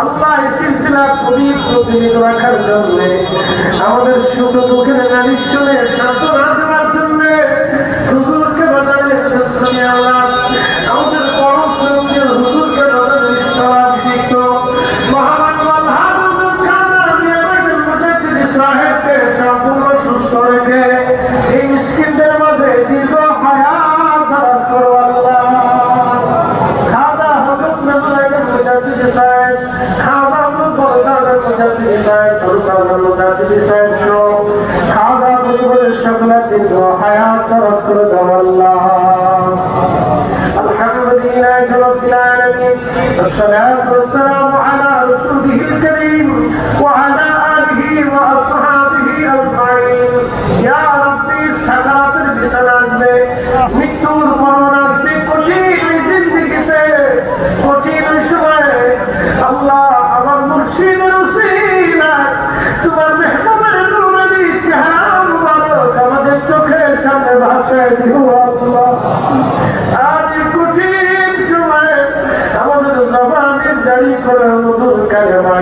আল্লাহ সিলসিলা পবিত্র জীবিত রাখার জন্য আমাদের সুখ দুঃখের নালিশ শুনে সান্ত্বনা দেওয়ার জন্য হুজুরকে বাজারে আল্লাহ আমাদের পরম শ্রদ্ধেয় হুজুরকে বাজারে বিশ্ববিদিত মহান সাহেবকে সম্পূর্ণ সুস্থ রেখে এই মিসকিনদের মাঝে দীর্ঘ হায়াত দারাজ করো আল্লাহ। الصلاة والسلام على رسوله الكريم وعلى آله وأصحابه أجمعين يا ربي صلاة بسلام में मृत्युर मरणा से कठिन जिंदगीতে কঠিন সময় আল্লাহ আমার মুর্শিদের উসিলায় তোমার মেহবুবের নূরানি চেহারা মুবারক আমাদের চোখের সামনে ভাসিয়ে দিও আল্লাহ। আজ কঠিন সময় আমাদের জবানে জারি করে মধুর কালেমা